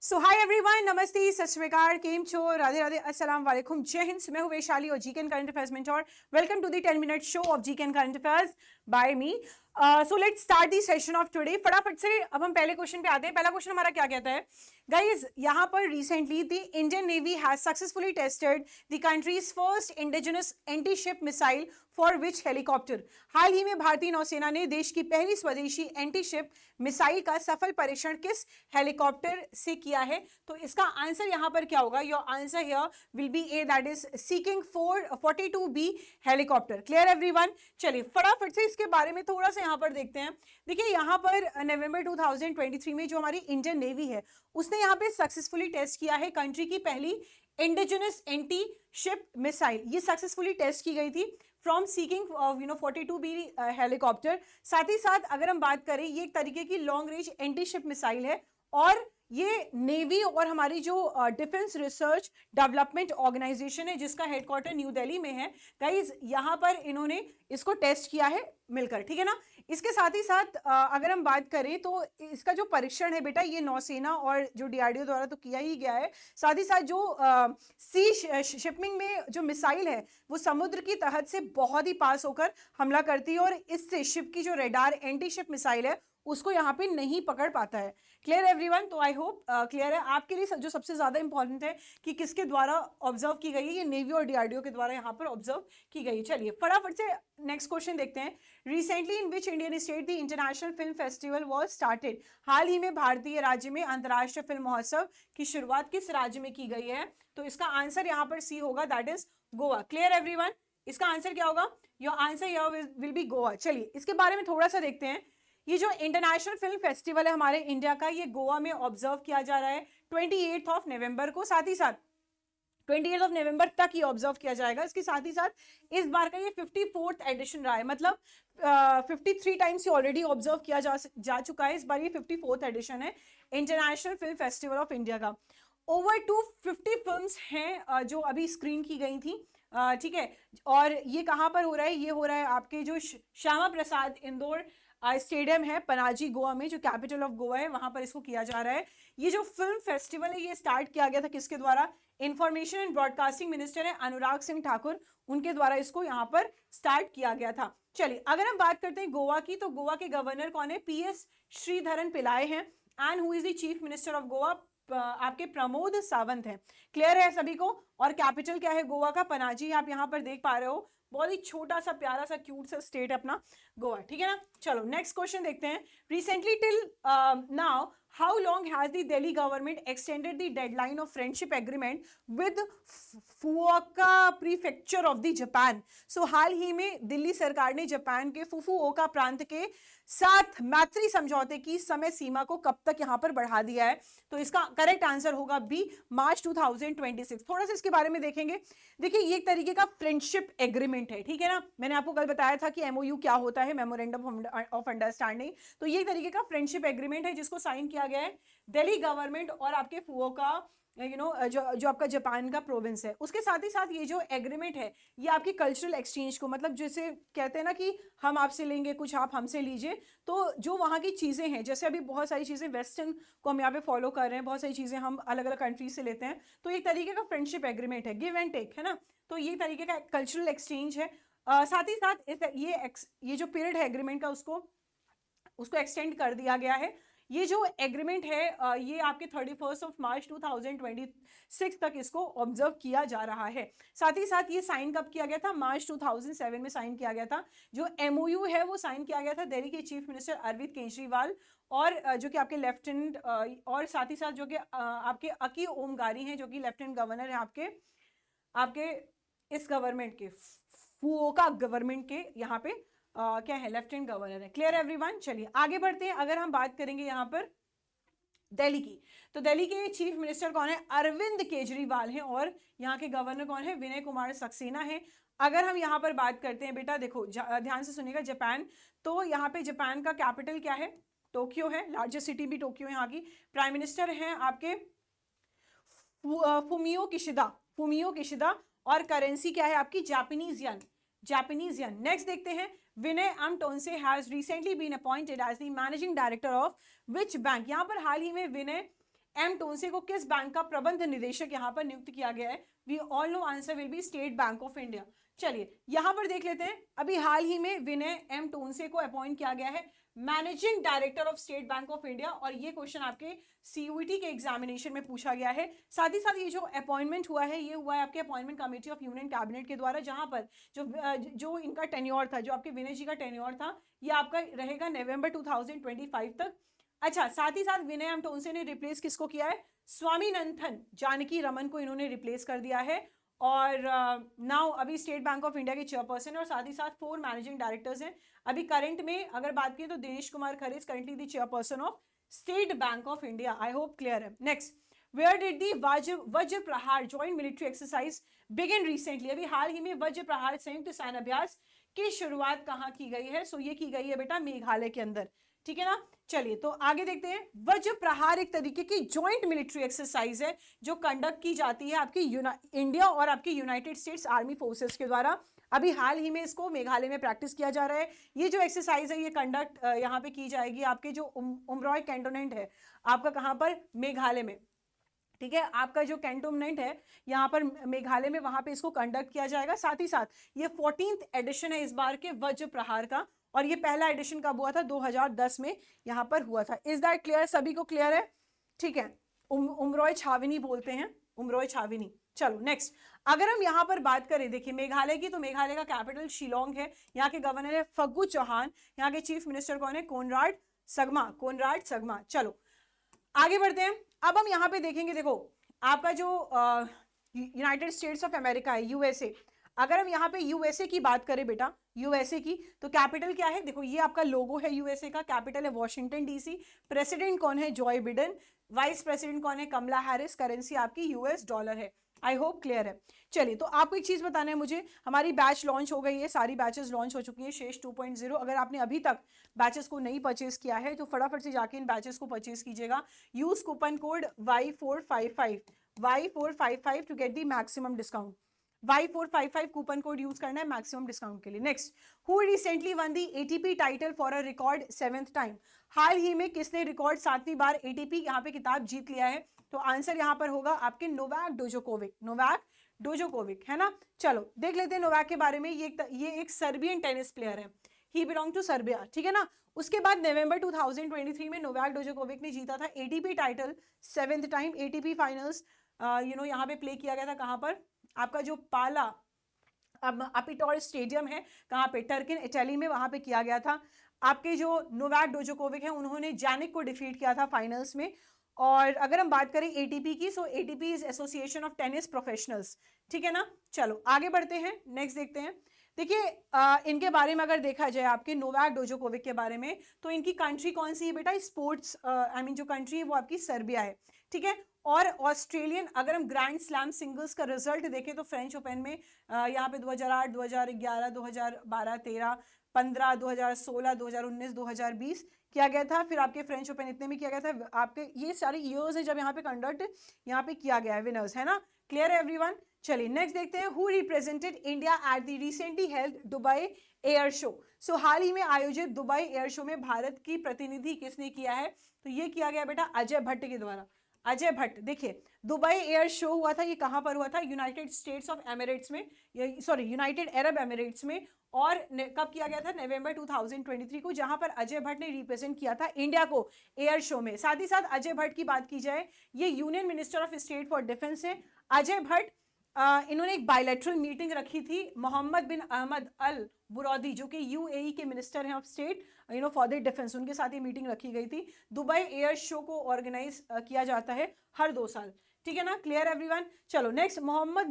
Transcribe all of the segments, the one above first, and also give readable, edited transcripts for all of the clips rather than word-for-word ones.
सो hi everyone, नमस्ते, सत श्री अकाल, केम छो, राधे राधे, अस्सलाम वालेकुम, जय हिंद। मैं हूं वैशाली और GK and current affairs mentor. Welcome to the 10 minute show of GK and current affairs by me. So let's start the session of today. फटाफट से अब हम पहले क्वेश्चन पे आते हैं। पहला क्वेश्चन हमारा क्या कहता है गाइज, यहाँ पर recently the Indian navy has successfully tested the country's first indigenous anti ship missile for which helicopter. हाल ही में भारतीय नौसेना ने देश की पहली स्वदेशी एंटी शिप मिसाइल का सफल परीक्षण किस हेलीकॉप्टर से किया है? तो इसका आंसर यहां पर क्या होगा? Your answer here will be A, that is seeking 42B helicopter. Clear everyone? चलिए फटाफट से इसके बारे में थोड़ा सा यहां पर देखते हैं। देखिए यहां पर नवंबर 2023 में जो हमारी इंडियन नेवी है उसने यहां पे सक्सेसफुली टेस्ट किया है कंट्री की पहली इंडिजिनस एंटी शिप मिसाइल। ये सक्सेसफुली टेस्ट की गई थी फ्रॉम सीकिंग 42B हेलीकॉप्टर। साथ ही साथ अगर हम बात करें, ये एक तरीके की long range anti ship missile है और ये नेवी और हमारी जो डिफेंस रिसर्च डेवलपमेंट ऑर्गेनाइजेशन है जिसका हेडक्वार्टर न्यू दिल्ली में है गाइज, यहां पर इन्होंने इसको टेस्ट किया है मिलकर, ठीक है ना। इसके साथ ही साथ अगर हम बात करें तो इसका जो परीक्षण है बेटा, ये नौसेना और जो डीआरडीओ द्वारा तो किया ही गया है। साथ ही साथ जो सी शिपिंग में जो मिसाइल है वो समुद्र की तहत से बहुत ही पास होकर हमला करती है और इससे शिप की जो रेडार एंटी शिप मिसाइल है उसको यहाँ पे नहीं पकड़ पाता है। Clear everyone? तो आई होप क्लियर है आपके लिए। जो सबसे ज्यादा इंपॉर्टेंट है कि किसके द्वारा ऑब्जर्व की गई है, ये नेवी और डीआरडीओ के द्वारा यहाँ पर ऑब्जर्व की गई है। चलिए फटाफट से नेक्स्ट क्वेश्चन देखते हैं। Recently in which Indian state the international film festival was started. हाल ही में भारतीय राज्य में अंतर्राष्ट्रीय फिल्म महोत्सव की शुरुआत किस राज्य में की गई है? तो इसका आंसर यहाँ पर सी होगा, that is Goa. Clear everyone? इसका आंसर क्या होगा? Your answer here will be Goa. चलिए इसके बारे में थोड़ा सा देखते हैं। ये जो इंटरनेशनल फिल्म फेस्टिवल है हमारे इंडिया का, ये गोवा में ऑब्जर्व किया जा रहा है 28 नवंबर को। साथ ही साथ 28 नवंबर तक ही ऑब्जर्व किया जाएगा। इसके साथ ही साथ इस बार का ये 54th एडिशन रहा है, मतलब 53 टाइम्स ऑलरेडी ऑब्जर्व किया जा चुका है। इस बार ये 54th एडिशन है international film festival of India का। ओवर 250 फिल्म्स हैं जो अभी स्क्रीन की गई थी, ठीक है। और ये कहाँ पर हो रहा है? ये हो रहा है आपके जो श्यामा प्रसाद इंदौर स्टेडियम है पनाजी गोवा में, जो कैपिटल ऑफ गोवा है, वहां पर इसको किया जा रहा है। ये जो फिल्म फेस्टिवल है ये स्टार्ट किया गया था किसके द्वारा? इंफॉर्मेशन एंड ब्रॉडकास्टिंग मिनिस्टर है अनुराग सिंह ठाकुर, उनके द्वारा इसको यहाँ पर स्टार्ट किया गया था। चलिए अगर हम बात करते हैं गोवा की, तो गोवा के गवर्नर कौन है? PS श्रीधरन पिल्लाई हैं। And who is the chief minister of Goa? आपके प्रमोद सावंत हैं। क्लियर है सभी को? और कैपिटल क्या है गोवा का? पनाजी। आप यहाँ पर देख पा रहे हो, बहुत ही छोटा सा प्यारा सा क्यूट सा स्टेट अपना गोवा, ठीक है ना। चलो नेक्स्ट क्वेश्चन देखते हैं। Recently till now how long has the Delhi government extended the deadline of friendship agreement with Fukuoka prefecture of the Japan. So हाल ही में दिल्ली सरकार ने जापान के फुकुओका प्रांत के साथ मैत्री समझौते की समय सीमा को कब तक यहां पर बढ़ा दिया है? तो इसका करेक्ट आंसर होगा बी, मार्च 2026। थोड़ा सा इसके बारे में देखेंगे। देखिए ये एक तरीके का फ्रेंडशिप एग्रीमेंट है, ठीक है ना। मैंने आपको कल बताया था कि MOU क्या होता है, मेमोरेंडम ऑफ अंडरस्टैंडिंग। तो ये एक तरीके का फ्रेंडशिप एग्रीमेंट है जिसको साइन किया गया है दिल्ली गवर्नमेंट और आपके फुकुओका जो आपका जापान का प्रोविंस है, उसके साथ ही साथ ये जो एग्रीमेंट है ये आपकी कल्चरल एक्सचेंज को, मतलब जैसे कहते हैं ना कि हम आपसे लेंगे कुछ, आप हमसे लीजिए। तो जो वहाँ की चीज़ें हैं, जैसे अभी बहुत सारी चीज़ें वेस्टर्न को हम यहाँ पे फॉलो कर रहे हैं, बहुत सारी चीज़ें हम अलग अलग कंट्रीज से लेते हैं, तो एक तरीके का फ्रेंडशिप एग्रीमेंट है, गिव एंड टेक, है ना। तो ये तरीके का कल्चरल एक्सचेंज है। साथ ही साथ ये जो पीरियड है एग्रीमेंट का उसको एक्सटेंड कर दिया गया है। ये जो एग्रीमेंट है ये आपके 31 मार्च 2026 तक इसको ऑब्जर्व किया जा रहा है। साथ ही साथ ये साइन कब किया गया था? मार्च 2007 में साइन किया गया था। जो MOU है वो साइन किया गया था दिल्ली के चीफ मिनिस्टर अरविंद केजरीवाल और जो कि आपके लेफ्टिनेंट और साथ ही साथ जो कि आपके अकी ओमगारी हैं, जो कि लेफ्टिनेंट गवर्नर है आपके इस गवर्नमेंट के, फुकुओका गवर्नमेंट के यहाँ पे क्या है, लेफ्टिनेंट गवर्नर है। Clear everyone? चलिए आगे बढ़ते हैं। अगर हम बात करेंगे यहाँ पर दिल्ली की, तो दिल्ली के चीफ मिनिस्टर कौन है? अरविंद केजरीवाल हैं और यहाँ के गवर्नर कौन है? विनय कुमार सक्सेना है। अगर हम यहाँ पर बात करते हैं बेटा, देखो ध्यान से सुनिएगा, जापान, तो यहाँ पे जापान का कैपिटल क्या है? टोक्यो है, लार्जेस्ट सिटी भी टोक्यो है यहाँ की। प्राइम मिनिस्टर हैं आपके फुमियो किशिदा और करेंसी क्या है आपकी? जापानीज यन। नेक्स्ट देखते हैं, Vinay M Tonse has recently been appointed as the managing director of which bank. यहां पर हाल ही में विनय एम टोनसे को किस बैंक का प्रबंध निदेशक यहाँ पर नियुक्त किया गया है? We all know answer will be State Bank of India. चलिए यहां पर देख लेते हैं, अभी हाल ही में विनय एम टोनसे को अपॉइंट किया गया है managing director of State Bank of India, और ये क्वेश्चन आपके सीयूईटी के एग्जामिनेशन में पूछा गया है। साथ ही साथ ये जो अपॉइंटमेंट हुआ है ये हुआ है आपके appointment committee of union cabinet के द्वारा, जहां पर जो इनका टेन्योर था, जो आपके विनय जी का टेन्योर था, ये आपका रहेगा नवंबर 2025 तक। अच्छा, साथ ही साथ विनय एम टोनसे ने रिप्लेस किसको किया है? स्वामीनाथन जानकी रमन को इन्होंने रिप्लेस कर दिया है, और नाउ अभी स्टेट बैंक ऑफ इंडिया के चेयरपर्सन है, और साथ ही साथ 4 मैनेजिंग डायरेक्टर्स हैं। अभी करंट में अगर बात करें तो Dinesh Kumar Khara is currently the chairperson of State Bank of India. I hope clear है। Next, where did the Vajra Prahar joint military exercise begin recently? अभी हाल ही में वज्र प्रहार संयुक्त सैन्य अभ्यास की शुरुआत कहाँ की गई है? सो ये की गई है बेटा मेघालय के अंदर, ठीक है ना। चलिए तो आगे देखते हैं। वज्र प्रहार एक तरीके की जॉइंट मिलिट्री एक्सरसाइज है जो कंडक्ट की जाती है आपकी इंडिया और आपकी यूनाइटेड स्टेट्स आर्मी फोर्सेस के द्वारा। अभी हाल ही में इसको मेघालय में प्रैक्टिस किया जा रहा है। ये जो एक्सरसाइज है ये कंडक्ट यहाँ पे की जाएगी आपके जो उमरॉय कैंटोनेंट है आपका, कहाँ पर? मेघालय में, ठीक है। आपका जो कैंटोनमेंट है यहाँ पर मेघालय में, वहां पे इसको कंडक्ट किया जाएगा। साथ ही साथ ये 14th एडिशन है इस बार के वज्र प्रहार का, और ये पहला एडिशन कब हुआ था? 2010 में यहाँ पर हुआ था। Is that clear? सभी को क्लियर है? ठीक है। उमरॉय छावनी बोलते हैं, उमरॉय छावनी। चलो नेक्स्ट, अगर हम यहाँ पर बात करें देखिए मेघालय की, तो मेघालय का कैपिटल शिलोंग है। यहाँ के गवर्नर है फग्गू चौहान। यहाँ के चीफ मिनिस्टर कौन है? Conrad Sangma, Conrad Sangma. चलो आगे बढ़ते हैं। अब हम यहाँ पे देखेंगे, देखो आपका जो यूनाइटेड स्टेट्स ऑफ अमेरिका है, यूएसए। अगर हम यहाँ पे यूएसए की बात करें बेटा, यूएसए की, तो कैपिटल क्या है? देखो ये आपका लोगो है यूएसए का, कैपिटल है वॉशिंगटन डीसी। प्रेसिडेंट कौन है? Joy Biden. वाइस प्रेसिडेंट कौन है? कमला हैरिस। करेंसी आपकी यूएस डॉलर है। आई होप क्लियर है। चलिए तो आपको एक चीज बताना है मुझे, हमारी बैच लॉन्च हो गई है, सारी बैचेस लॉन्च हो चुकी है शेष 2.0। अगर आपने अभी तक बैचेस को नहीं परचेज किया है तो फटाफट से जाके इन बैचेस को परचेज कीजिएगा। Use coupon code Y455 to get the maximum discount. Y455 coupon code use करना है मैक्सिमम डिस्काउंट के लिए। Next, who recently won the ATP title for a record 7th time? हाल ही में किसने रिकॉर्ड 7वीं बार एटीपी यहाँ पे किताब जीत लिया है? तो आंसर यहाँ पर होगा आपके नोवाक जोकोविक, नोवाक जोकोविक, है ना। चलो देख लेते हैं नोवाक के बारे में। ये एक सर्बियन टेनिस प्लेयर है, ही बिलोंग टू सर्बिया, ठीक है ना। उसके बाद नवंबर 2023 में नोवाक जोकोविक ने जीता था ATP title 7th time. ATP finals यहाँ पे प्ले किया गया था, कहाँ पर? आपका जो पाला अपिटोर स्टेडियम है, कहाँ पे? टर्किन इटली में, वहां पे किया गया था। आपके जो नोवाक जोकोविक है उन्होंने जैनिक को डिफीट किया था फाइनल्स में। और अगर हम बात करें एटीपी की, so ATP is association of tennis professionals, ठीक है ना। चलो आगे बढ़ते हैं, नेक्स्ट देखते हैं। देखिए इनके बारे में अगर देखा जाए आपके नोवाक जोकोविक के बारे में, तो इनकी कंट्री कौन सी है बेटा? स्पोर्ट्स आई मीन जो कंट्री है वो आपकी सर्बिया है, ठीक है। और ऑस्ट्रेलियन, अगर हम ग्रैंड स्लैम सिंगल्स का रिजल्ट देखें तो फ्रेंच ओपन में यहाँ पे 2008, 2011, 2012, 13, 15, 2016, 2019, 2020 किया गया था। फिर आपके फ्रेंच ओपन इतने में किया गया था। आपके ये सारे ईयर्स है जब यहाँ पे कंडक्ट यहाँ पे किया गया है, विनर्स, है ना। क्लियर है एवरीवन? चलिए नेक्स्ट देखते हैं। Who represented India at the recently held Dubai air show? So हाल ही में आयोजित दुबई एयर शो में भारत की प्रतिनिधि किसने किया है? तो ये किया गया बेटा अजय भट्ट के द्वारा। अजय भट्ट, देखिए दुबई एयर शो हुआ था, ये कहां पर हुआ था? यूनाइटेड स्टेट्स ऑफ एमिरेट्स में, सॉरी यूनाइटेड अरब एमिरेट्स में। और कब किया गया था? नवंबर 2023 को, जहां पर अजय भट्ट ने रिप्रेजेंट किया था इंडिया को एयर शो में। साथ ही साथ अजय भट्ट की बात की जाए, ये union minister of state for defence है। अजय भट्ट इन्होंने एक बायलैटरल मीटिंग रखी थी मोहम्मद बिन अहमद अल बुरौदी, जो कि यूएई के मिनिस्टर हैं of state for the defence, उनके साथ ये मीटिंग रखी गई थी। दुबई एयर शो को ऑर्गेनाइज किया जाता है हर 2 साल, ठीक है ना। Clear everyone? चलो next, Mohamed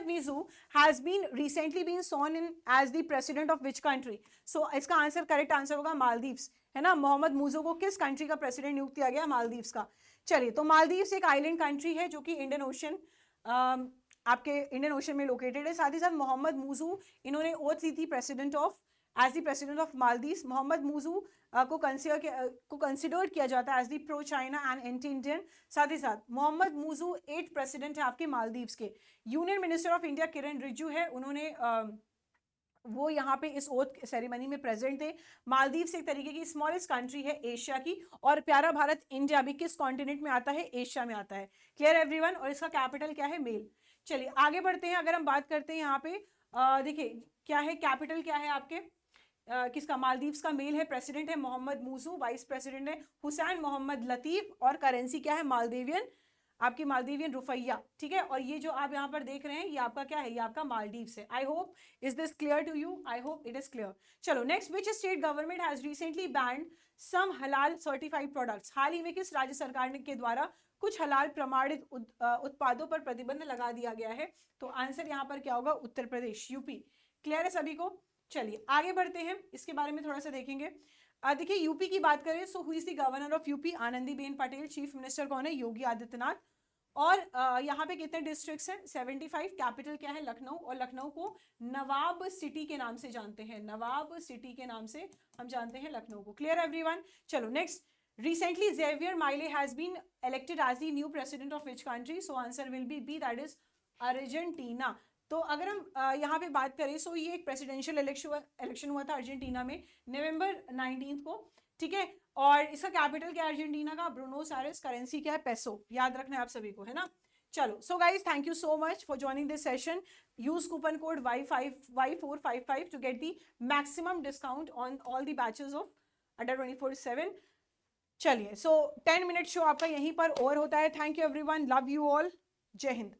Muizzu has been recently been sworn in as the president of which country? So इसका आंसर, करेक्ट आंसर होगा मालदीव्स, है ना। मोहम्मद मुजू को किस कंट्री का प्रेसिडेंट नियुक्त किया गया? मालदीव्स का। चलिए तो मालदीव्स एक आइलैंड कंट्री है जो कि इंडियन ओशन आपके इंडियन ओशन में लोकेटेड है। साथ ही साथ मोहम्मद मुजू इन्होंने ओथ ली थी president of as the president of Maldives. Mohamed Muizzu को कंसिडर किया जाता है as the pro China and anti Indian. साथ ही साथ मोहम्मद मुजू 8th प्रेसिडेंट है आपके मालदीव्स के। यूनियन मिनिस्टर ऑफ इंडिया किरण रिजिजू है, उन्होंने वो यहाँ पे इस ओथ सेरेमनी में प्रेजेंट थे। मालदीव एक तरीके की स्मॉलेस्ट कंट्री है एशिया की, और प्यारा भारत इंडिया भी किस कॉन्टिनेंट में आता है? एशिया में आता है। Clear everyone? और इसका कैपिटल क्या है? मेल। चलिए आगे बढ़ते हैं। अगर हम बात करते हैं यहाँ पे देखिए क्या है कैपिटल, क्या है आपके किसका? मालदीव्स का। मेल है, प्रेसिडेंट है मोहम्मद मूसू, वाइस प्रेसिडेंट है हुसैन मोहम्मद लतीफ, और करेंसी क्या है? मालदीवियन, आपकी मालदीवियन रुपया। ठीक है, और ये जो आप यहाँ पर देख रहे हैं ये आपका क्या है? ये आपका मालदीव्स है। I hope is this clear to you? I hope it is clear. चलो next, which state government has recently banned some हलाल सर्टिफाइड प्रोडक्ट्स? हाल ही में किस राज्य सरकार के द्वारा कुछ हलाल प्रमाणित उत्पादों पर प्रतिबंध लगा दिया गया है? तो आंसर यहाँ पर क्या होगा? उत्तर प्रदेश, यूपी। क्लियर है सभी को? चलिए आगे बढ़ते हैं, इसके बारे में थोड़ा सा देखेंगे। देखिए यूपी की बात करें, so who is the governor of UP? Anandiben Patel. Chief minister कौन है? योगी आदित्यनाथ। और यहाँ पे कितने डिस्ट्रिक्ट्स हैं? 75। कैपिटल क्या है? लखनऊ, और लखनऊ को नवाब सिटी के नाम से जानते हैं। नवाब सिटी के नाम से हम जानते हैं लखनऊ को। Clear everyone? चलो next, recently Xavier Milei has been elected as the new president of which country? So answer will be B, that is Argentina. तो अगर हम यहाँ पे बात करें, सो ये एक प्रेसिडेंशियल इलेक्शन हुआ था अर्जेंटीना में नवंबर 19 को। ठीक है, और इसका कैपिटल क्या है अर्जेंटीना का? ब्रूनोस आयरेस। करेंसी क्या है? पेसो। याद रखना है आप सभी को, है ना। चलो so guys, thank you so much for joining this session. Use coupon code Y455 to get the maximum discount on all the batches of Adda 24/7। चलिए, सो 10 मिनट शो आपका यहीं पर और होता है। Thank you everyone, love you all, जय हिंद।